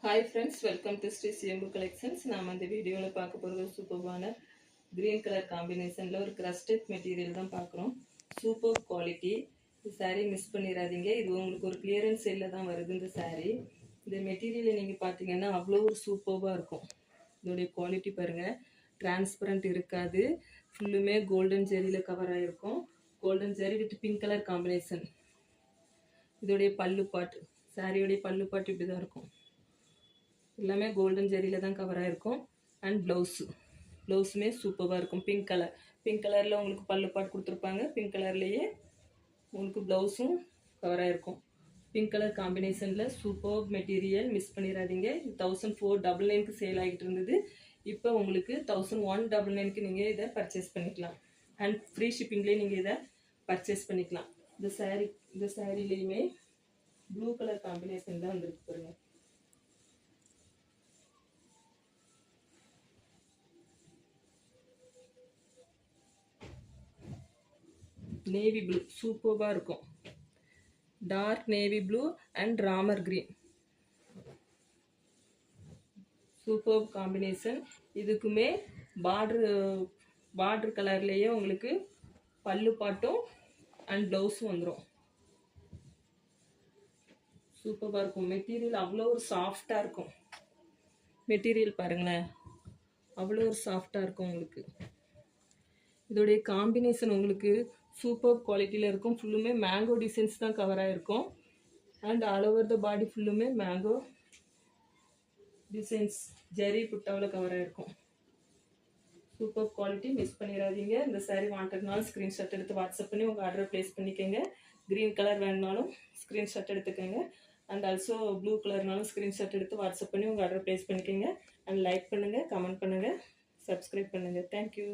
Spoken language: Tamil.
Hi friends, welcome to Sri CMU Collections. நாம் அந்த வீடியோவில் பார்க்க போகிறது சூப்பர்பான green கலர் காம்பினேஷனில் ஒரு crusted மெட்டீரியல் தான் பார்க்குறோம். Super quality. இந்த saree மிஸ் பண்ணிடாதீங்க. இது உங்களுக்கு ஒரு கிளியரன்ஸ் சேலில் தான் வருது இந்த saree. இந்த மெட்டீரியலை நீங்கள் பார்த்தீங்கன்னா அவ்வளோ ஒரு சூப்பர்பாக இருக்கும். இதோடைய குவாலிட்டி பாருங்கள், டிரான்ஸ்பரண்ட் இருக்காது, ஃபுல்லுமே கோல்டன் ஜெரியில் கவர் ஆகிருக்கும். Golden zari with pink colour combination. இதோடைய பல்லு பாட்டு, சாரியோடைய பல்லு பாட்டு இப்படி தான் இருக்கும். எல்லாமே கோல்டன் ஜெரியில் தான் கவர் ஆகிருக்கும். அண்ட் ப்ளவுஸுமே சூப்பராக இருக்கும். பிங்க் கலரில் உங்களுக்கு பல்லு பாட்டு கொடுத்துருப்பாங்க. பிங்க் கலர்லேயே உங்களுக்கு ப்ளவுஸும் கவர் ஆகிருக்கும். பிங்க் கலர் காம்பினேஷனில் சூப்பர் மெட்டீரியல், மிஸ் பண்ணிடாதீங்க. 1499க்கு சேல் ஆகிட்டு இருந்தது. இப்போ உங்களுக்கு 1199க்கு நீங்கள் இதை பர்ச்சேஸ் பண்ணிக்கலாம். அண்ட் ஃப்ரீ ஷிப்பிங்லேயே நீங்கள் இதை பர்ச்சேஸ் பண்ணிக்கலாம். இந்த சாரிலேயுமே ப்ளூ கலர் காம்பினேஷன் தான் வந்துருக்கு பாருங்கள். நேவி ப்ளூ சூப்பராக இருக்கும். Dark navy blue and Ramar green, super combination. இதுக்குமே பார்டர் கலர்லேயே உங்களுக்கு பல்லு பாட்டும் அண்ட் ப்ளவுஸும் வந்துடும். சூப்பராக இருக்கும். மெட்டீரியல் அவ்வளோ ஒரு சாஃப்டாக இருக்கும். மெட்டீரியல் பாருங்களேன், அவ்வளோ ஒரு சாஃப்டாக இருக்கும் உங்களுக்கு. இதோடைய காம்பினேஷன் உங்களுக்கு சூப்பர் குவாலிட்டியில் இருக்கும். ஃபுல்லுமே மேங்கோ டிசைன்ஸ் தான் கவர் ஆகிருக்கும். அண்ட் ஆல் ஓவர் த பாடி ஃபுல்லுமே மேங்கோ டிசைன்ஸ் ஜெரி புட்டாவில் கவர் ஆகிருக்கும். சூப்பர் குவாலிட்டி, மிஸ் பண்ணிடாதீங்க. இந்த சாரீ வாண்டட்னாலும் ஸ்க்ரீன்ஷாட் எடுத்து வாட்ஸ்அப் பண்ணி உங்கள் ஆர்டரை ப்ளேஸ் பண்ணிக்கோங்க. க்ரீன் கலர் வேணுனாலும் ஸ்க்ரீன்ஷாட் எடுத்துக்கோங்க. அண்ட் ஆல்சோ ப்ளூ கலர்னாலும் ஸ்க்ரீன்ஷாட் எடுத்து வாட்ஸ்அப் பண்ணி உங்கள் ஆர்டரை ப்ளேஸ் பண்ணிக்கோங்க. அண்ட் லைக் பண்ணுங்கள், கமெண்ட் பண்ணுங்கள், சப்ஸ்கிரைப் பண்ணுங்கள். தேங்க்யூ.